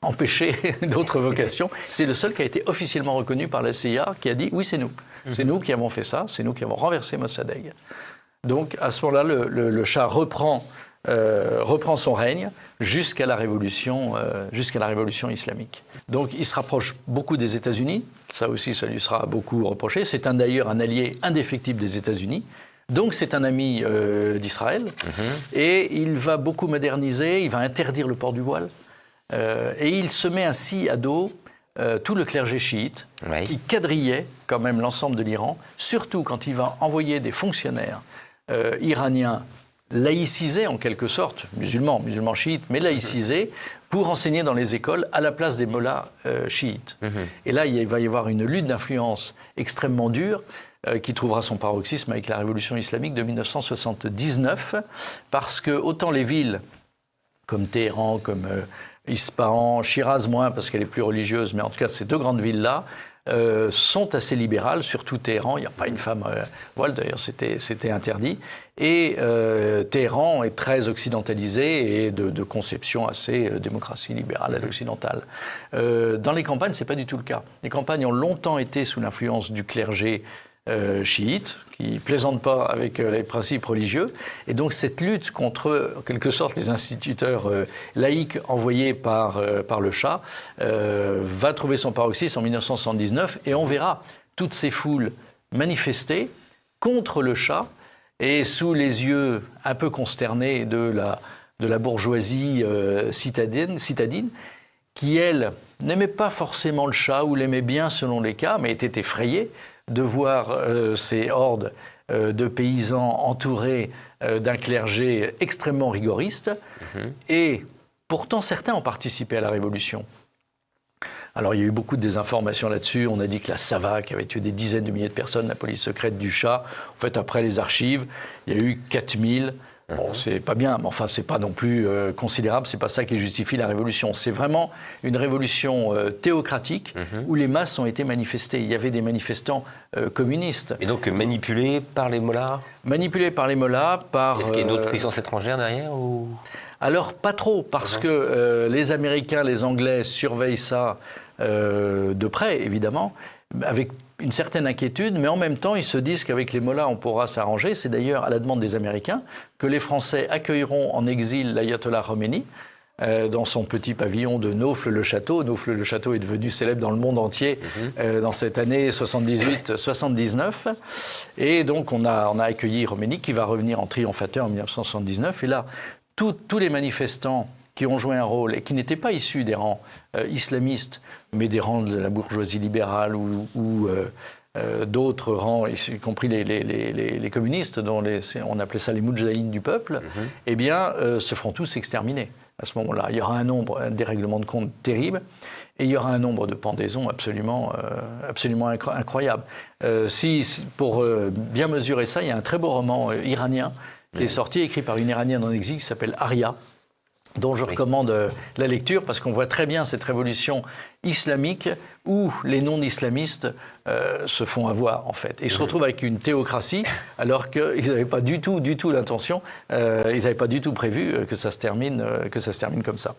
empêcher d'autres vocations, c'est le seul qui a été officiellement reconnu par la CIA, qui a dit « oui, c'est nous. C'est nous qui avons fait ça, c'est nous qui avons renversé Mossadegh ». Donc, à ce moment-là, le Shah reprend son règne jusqu'à la révolution islamique. Donc, il se rapproche beaucoup des États-Unis. Ça aussi, ça lui sera beaucoup reproché. C'est d'ailleurs un allié indéfectible des États-Unis. Donc, c'est un ami d'Israël. Et il va beaucoup moderniser, il va interdire le port du voile. Et il se met ainsi à dos tout le clergé chiite, qui quadrillait quand même l'ensemble de l'Iran, surtout quand il va envoyer des fonctionnaires iraniens laïcisés en quelque sorte, musulmans chiites, mais laïcisés, pour enseigner dans les écoles à la place des mollahs chiites. Et là, il va y avoir une lutte d'influence extrêmement dure qui trouvera son paroxysme avec la révolution islamique de 1979, parce que autant les villes comme Téhéran, comme Ispahan, Shiraz moins parce qu'elle est plus religieuse, mais en tout cas ces deux grandes villes-là sont assez libérales, surtout Téhéran. Il n'y a pas une femme voile, d'ailleurs c'était interdit. Et Téhéran est très occidentalisé et de conception assez démocratie libérale à l'occidentale. Dans les campagnes, ce n'est pas du tout le cas. Les campagnes ont longtemps été sous l'influence du clergé chiite, qui ne plaisante pas avec les principes religieux. Et donc cette lutte contre, en quelque sorte, les instituteurs laïcs envoyés par le Shah va trouver son paroxysme en 1979. Et on verra toutes ces foules manifester contre le Shah et sous les yeux un peu consternés de la bourgeoisie citadine, qui, elle, n'aimait pas forcément le Shah ou l'aimait bien selon les cas, mais était effrayée de voir ces hordes de paysans entourés d'un clergé extrêmement rigoriste. Et pourtant, certains ont participé à la Révolution. Alors, il y a eu beaucoup de désinformation là-dessus. On a dit que la SAVAK avait tué des dizaines de milliers de personnes, la police secrète du Shah. En fait, après les archives, il y a eu 4000. Bon, c'est pas bien, mais enfin, c'est pas non plus considérable. C'est pas ça qui justifie la révolution. C'est vraiment une révolution théocratique où les masses ont été manifestées. Il y avait des manifestants communistes. Et donc manipulés par les mollahs ? Manipulés par les mollahs, par... Est-ce qu'il y a une autre puissance étrangère derrière ou... Alors, pas trop, parce que les Américains, les Anglais surveillent ça de près, évidemment, avec une certaine inquiétude, mais en même temps, ils se disent qu'avec les mollahs, on pourra s'arranger. C'est d'ailleurs à la demande des Américains que les Français accueilleront en exil l'ayatollah Khomeini dans son petit pavillon de Naufle-le-Château. Naufle-le-Château est devenu célèbre dans le monde entier dans cette année 78-79. Et donc, on a accueilli Khomeini qui va revenir en triomphateur en 1979. Et là, tous les manifestants qui ont joué un rôle et qui n'étaient pas issus des rangs islamistes, mais des rangs de la bourgeoisie libérale ou d'autres rangs, y compris les communistes, dont on appelait ça les moudjahidines du peuple, eh bien, se feront tous exterminer à ce moment-là. Il y aura un dérèglement de compte terrible et il y aura un nombre de pendaisons absolument incroyable. Pour bien mesurer ça, il y a un très beau roman iranien qui est sorti, écrit par une Iranienne en exil qui s'appelle Aria, dont je recommande la lecture parce qu'on voit très bien cette révolution islamique où les non-islamistes se font avoir, en fait. Et ils se retrouvent avec une théocratie alors qu'ils n'avaient pas du tout l'intention, ils n'avaient pas du tout prévu que ça se termine comme ça.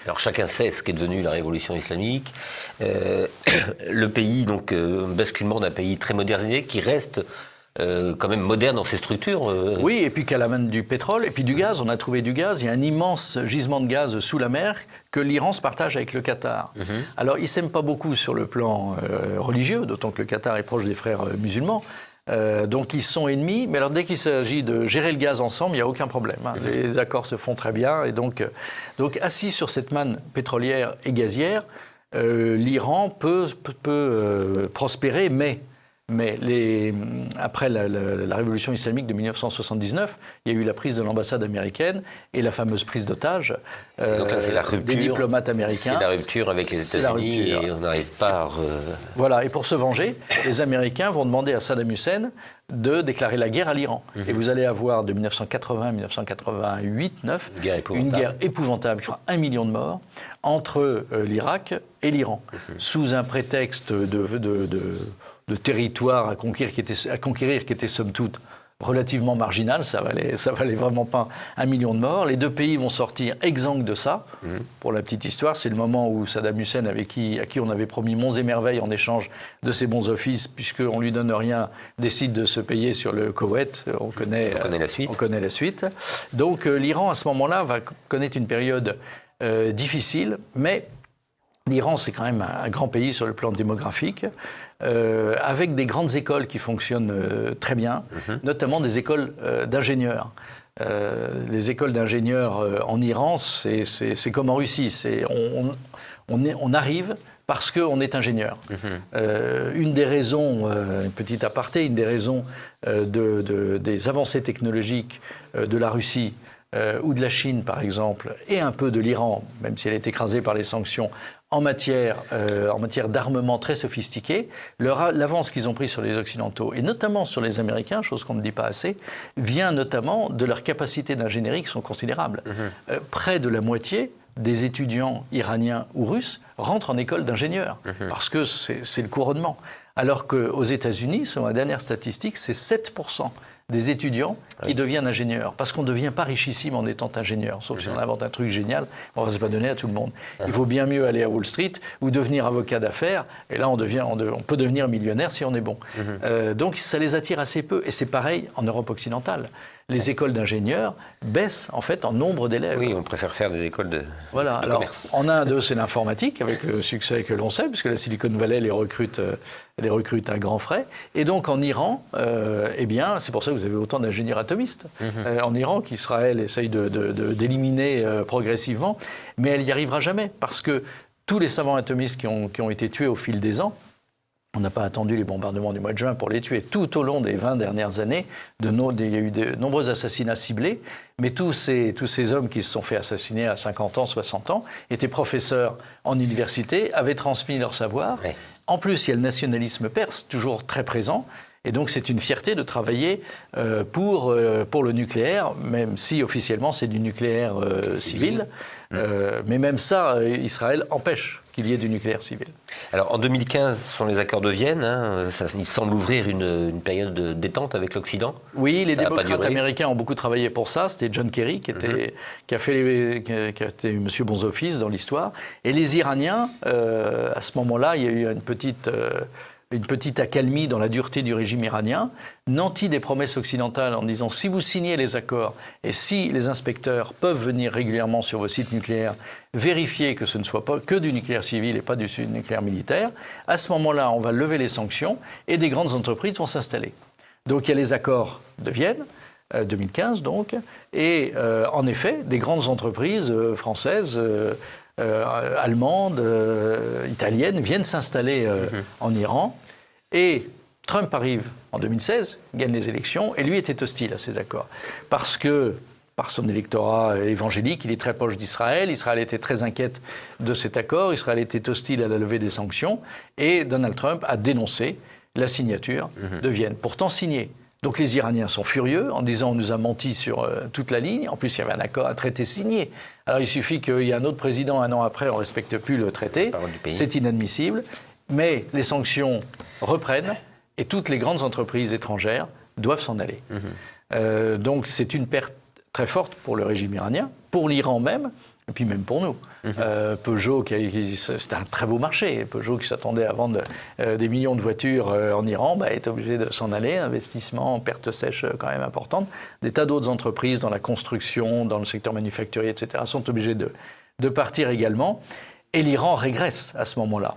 Alors chacun sait ce qu'est devenu la révolution islamique. Le pays, donc, basculement d'un pays très modernisé qui reste... quand même moderne dans ses structures. Oui, et puis qu'à la main du pétrole et puis du gaz. On a trouvé du gaz. Il y a un immense gisement de gaz sous la mer que l'Iran se partage avec le Qatar. Alors, ils ne s'aiment pas beaucoup sur le plan religieux, d'autant que le Qatar est proche des frères musulmans. Donc, ils sont ennemis. Mais alors, dès qu'il s'agit de gérer le gaz ensemble, il n'y a aucun problème. Les accords se font très bien. Et donc assis sur cette manne pétrolière et gazière, l'Iran peut prospérer, mais après la révolution islamique de 1979, il y a eu la prise de l'ambassade américaine et la fameuse prise d'otages des diplomates américains. C'est la rupture avec les États-Unis et on n'arrive pas à... Voilà, et pour se venger, les Américains vont demander à Saddam Hussein de déclarer la guerre à l'Iran. Et vous allez avoir de 1980 à 1988-9 une guerre épouvantable qui fera 1 million de morts entre l'Irak et l'Iran, sous un prétexte de territoire à conquérir qui était somme toute relativement marginal, ça valait vraiment pas 1 million de morts. Les deux pays vont sortir exsangues de ça. Pour la petite histoire, c'est le moment où Saddam Hussein, à qui on avait promis monts et merveilles en échange de ses bons offices, puisqu'on lui donne rien, décide de se payer sur le Koweït. On connaît la suite. Donc l'Iran, à ce moment-là, va connaître une période difficile, mais l'Iran, c'est quand même un grand pays sur le plan démographique, avec des grandes écoles qui fonctionnent très bien, notamment des écoles d'ingénieurs. Les écoles d'ingénieurs en Iran, c'est comme en Russie. On arrive parce qu'on est ingénieur. Une des raisons, petit aparté, une des raisons des avancées technologiques de la Russie, ou de la Chine, par exemple, et un peu de l'Iran, même si elle est écrasée par les sanctions, en matière d'armement très sophistiqué, l'avance qu'ils ont prise sur les Occidentaux, et notamment sur les Américains, chose qu'on ne dit pas assez, vient notamment de leurs capacités d'ingénierie qui sont considérables. Près de la moitié des étudiants iraniens ou russes rentrent en école d'ingénieurs, parce que c'est le couronnement. Alors qu'aux États-Unis, selon la dernière statistique, c'est 7% des étudiants qui deviennent ingénieurs. Parce qu'on ne devient pas richissime en étant ingénieur, sauf si on invente un truc génial, on ne va pas donner à tout le monde. Il vaut bien mieux aller à Wall Street ou devenir avocat d'affaires, et là on peut devenir millionnaire si on est bon. Donc ça les attire assez peu, et c'est pareil en Europe occidentale. Les écoles d'ingénieurs baissent en fait en nombre d'élèves. Oui, on préfère faire des écoles de commerce. Alors, en Inde, c'est l'informatique, avec le succès que l'on sait, puisque la Silicon Valley les recrute à grands frais. Et donc en Iran, eh bien, c'est pour ça que vous avez autant d'ingénieurs atomistes. En Iran, qu'Israël essaye d'éliminer progressivement, mais elle n'y arrivera jamais, parce que tous les savants atomistes qui ont été tués au fil des ans, on n'a pas attendu les bombardements du mois de juin pour les tuer. Tout au long des 20 dernières années, il y a eu de nombreux assassinats ciblés, mais tous ces hommes qui se sont fait assassiner à 50 ans, 60 ans, étaient professeurs en université, avaient transmis leur savoir. Oui. En plus, il y a le nationalisme perse, toujours très présent. Et donc, c'est une fierté de travailler pour le nucléaire, même si officiellement c'est du nucléaire civil. Mais même ça, Israël empêche qu'il y ait du nucléaire civil. Alors, en 2015, ce sont les accords de Vienne. Il semble ouvrir une période de détente avec l'Occident. Oui, les démocrates américains ont beaucoup travaillé pour ça. C'était John Kerry qui a été monsieur bons offices dans l'histoire. Et les Iraniens, à ce moment-là, il y a eu une petite accalmie dans la dureté du régime iranien, nanti des promesses occidentales en disant si vous signez les accords et si les inspecteurs peuvent venir régulièrement sur vos sites nucléaires vérifier que ce ne soit pas que du nucléaire civil et pas du nucléaire militaire, à ce moment-là, on va lever les sanctions et des grandes entreprises vont s'installer. Donc il y a les accords de Vienne, 2015 donc, et en effet, des grandes entreprises françaises, allemandes, italiennes viennent s'installer en Iran. Et Trump arrive en 2016, gagne les élections, et lui était hostile à ces accords. Parce que, par son électorat évangélique, il est très proche d'Israël. Israël était très inquiète de cet accord. Israël était hostile à la levée des sanctions. Et Donald Trump a dénoncé la signature de Vienne, pourtant signée. Donc les Iraniens sont furieux en disant on nous a menti sur toute la ligne. En plus, il y avait un traité signé. Alors il suffit qu'il y ait un autre président un an après, on ne respecte plus le traité. C'est inadmissible. Mais les sanctions reprennent et toutes les grandes entreprises étrangères doivent s'en aller. Donc c'est une perte très forte pour le régime iranien, pour l'Iran même, et puis même pour nous. Peugeot, c'était un très beau marché. Peugeot qui s'attendait à vendre des millions de voitures en Iran, est obligé de s'en aller. Investissement, perte sèche quand même importante. Des tas d'autres entreprises dans la construction, dans le secteur manufacturier, etc., sont obligées de partir également. Et l'Iran régresse à ce moment-là.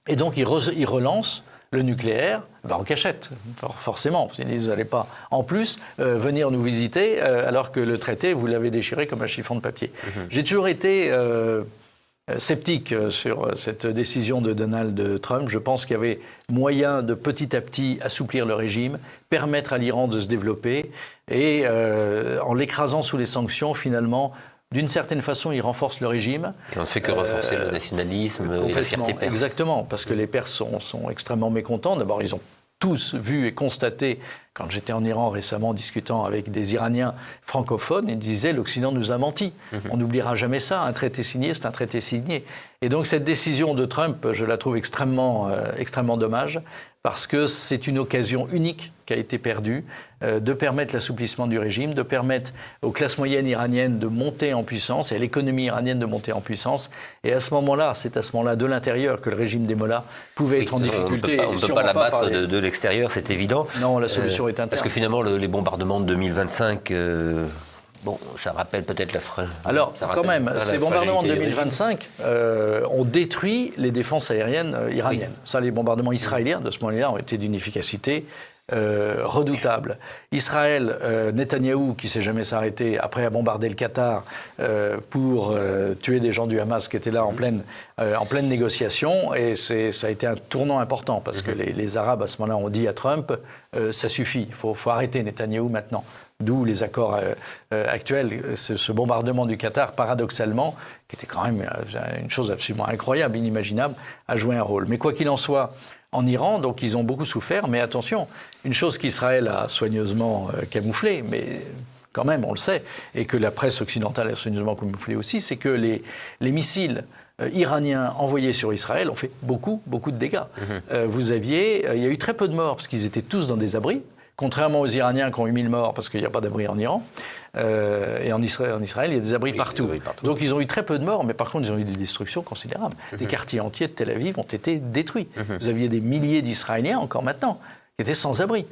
Et donc il relance le nucléaire en cachette, forcément. Ils disent, vous n'allez pas, en plus, venir nous visiter alors que le traité, vous l'avez déchiré comme un chiffon de papier. J'ai toujours été sceptique sur cette décision de Donald Trump. Je pense qu'il y avait moyen de petit à petit assouplir le régime, permettre à l'Iran de se développer et en l'écrasant sous les sanctions, finalement, d'une certaine façon, il renforce le régime. Et on ne fait que renforcer le nationalisme et la fierté perse. Exactement, parce que les Perses sont extrêmement mécontents. D'abord, ils ont tous vu et constaté, quand j'étais en Iran récemment discutant avec des Iraniens francophones, ils disaient « l'Occident nous a menti ». On n'oubliera jamais ça, un traité signé, c'est un traité signé. Et donc cette décision de Trump, je la trouve extrêmement dommage, parce que c'est une occasion unique qui a été perdue de permettre l'assouplissement du régime, de permettre aux classes moyennes iraniennes de monter en puissance et à l'économie iranienne de monter en puissance. Et à ce moment-là, c'est à ce moment-là de l'intérieur que le régime des mollahs pouvait être en difficulté. On ne peut pas l'abattre de l'extérieur, c'est évident. Non, la solution est interne. Parce que finalement, les bombardements de 2025... ça rappelle peut-être la fragilité. Alors, quand même, ces bombardements de 2025 ont détruit les défenses aériennes iraniennes. Ça, les bombardements israéliens, de ce moment-là, ont été d'une efficacité redoutable. Israël, Netanyahou, qui ne s'est jamais s'arrêter, après a bombardé le Qatar pour tuer des gens du Hamas qui étaient là en pleine négociation. Et ça a été un tournant important, parce que les Arabes, à ce moment-là, ont dit à Trump, ça suffit, il faut arrêter Netanyahou maintenant. D'où les accords actuels, ce bombardement du Qatar, paradoxalement, qui était quand même une chose absolument incroyable, inimaginable, a joué un rôle. Mais quoi qu'il en soit, en Iran, donc ils ont beaucoup souffert, mais attention, une chose qu'Israël a soigneusement camouflée, mais quand même, on le sait, et que la presse occidentale a soigneusement camouflé aussi, c'est que les missiles iraniens envoyés sur Israël ont fait beaucoup de dégâts. Il y a eu très peu de morts, parce qu'ils étaient tous dans des abris, contrairement aux Iraniens qui ont eu 1000 morts, parce qu'il n'y a pas d'abri en Iran. Et en Israël, il y a des abris partout. Donc ils ont eu très peu de morts, mais par contre, ils ont eu des destructions considérables. Des quartiers entiers de Tel Aviv ont été détruits. Vous aviez des milliers d'Israéliens, encore maintenant, qui étaient sans abri.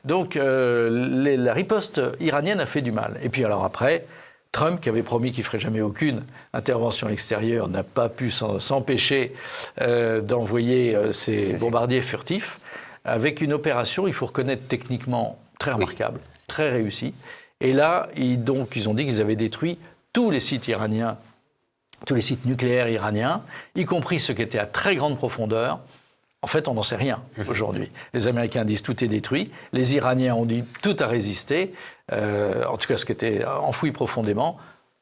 Donc la riposte iranienne a fait du mal. Et puis alors après, Trump, qui avait promis qu'il ne ferait jamais aucune intervention extérieure, n'a pas pu s'empêcher d'envoyer ses bombardiers furtifs, avec une opération, il faut reconnaître, techniquement très remarquable, très réussie. Et là, ils ont dit qu'ils avaient détruit tous les sites iraniens, tous les sites nucléaires iraniens, y compris ceux qui étaient à très grande profondeur. En fait, on n'en sait rien aujourd'hui. Les Américains disent tout est détruit. Les Iraniens ont dit tout a résisté, en tout cas ce qui était enfoui profondément.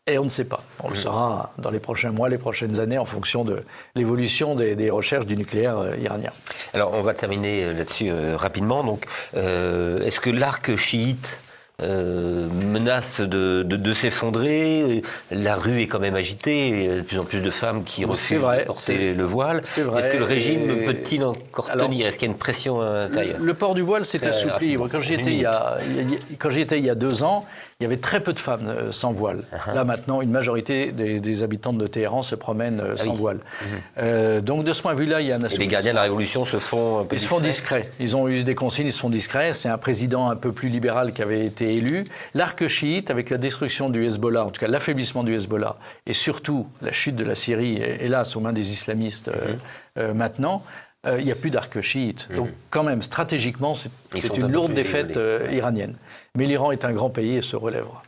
Et on ne sait pas. On le saura dans les prochains mois, les prochaines années, en fonction de l'évolution des recherches du nucléaire iranien. Alors, on va terminer là-dessus rapidement. Donc, est-ce que l'arc chiite menace de s'effondrer? La rue est quand même agitée. Il y a de plus en plus de femmes qui refusent de porter le voile. Est-ce que le régime peut-il encore tenir? Est-ce qu'il y a une pression intérieure? Le port du voile s'est assoupli. Quand j'y étais il y a 2 ans, il y avait très peu de femmes sans voile. Là, maintenant, une majorité des habitants de Téhéran se promènent sans voile. Donc, de ce point de vue-là, il y a un assouplissement. Et les gardiens de la Révolution se font un peu discrets. Ils se font discrets. Ils ont eu des consignes, ils se font discrets. C'est un président un peu plus libéral qui avait été élu. L'arc chiite, avec la destruction du Hezbollah, en tout cas l'affaiblissement du Hezbollah, et surtout la chute de la Syrie, hélas, aux mains des islamistes maintenant, il n'y a plus d'arc chiite. Donc, quand même, stratégiquement, c'est une lourde défaite iranienne. Mais l'Iran est un grand pays et se relèvera.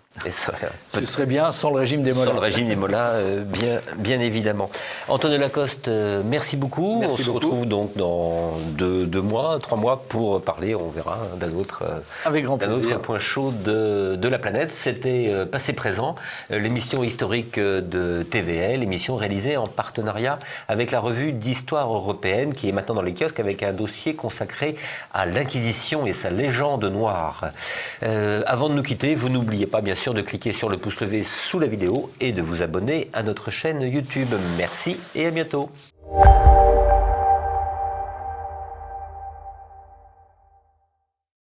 Ce serait bien sans le régime des mollahs. Sans le régime des mollahs, bien évidemment. Antoine Delacoste, merci beaucoup. On se retrouve donc dans 2 mois, 3 mois pour parler, on verra, d'un autre point chaud de la planète. C'était Passé Présent, l'émission historique de TVL, l'émission réalisée en partenariat avec la revue d'histoire européenne qui est maintenant dans les kiosques avec un dossier consacré à l'Inquisition et sa légende noire. Avant de nous quitter, vous n'oubliez pas bien sûr de cliquer sur le pouce levé sous la vidéo et de vous abonner à notre chaîne YouTube. Merci et à bientôt.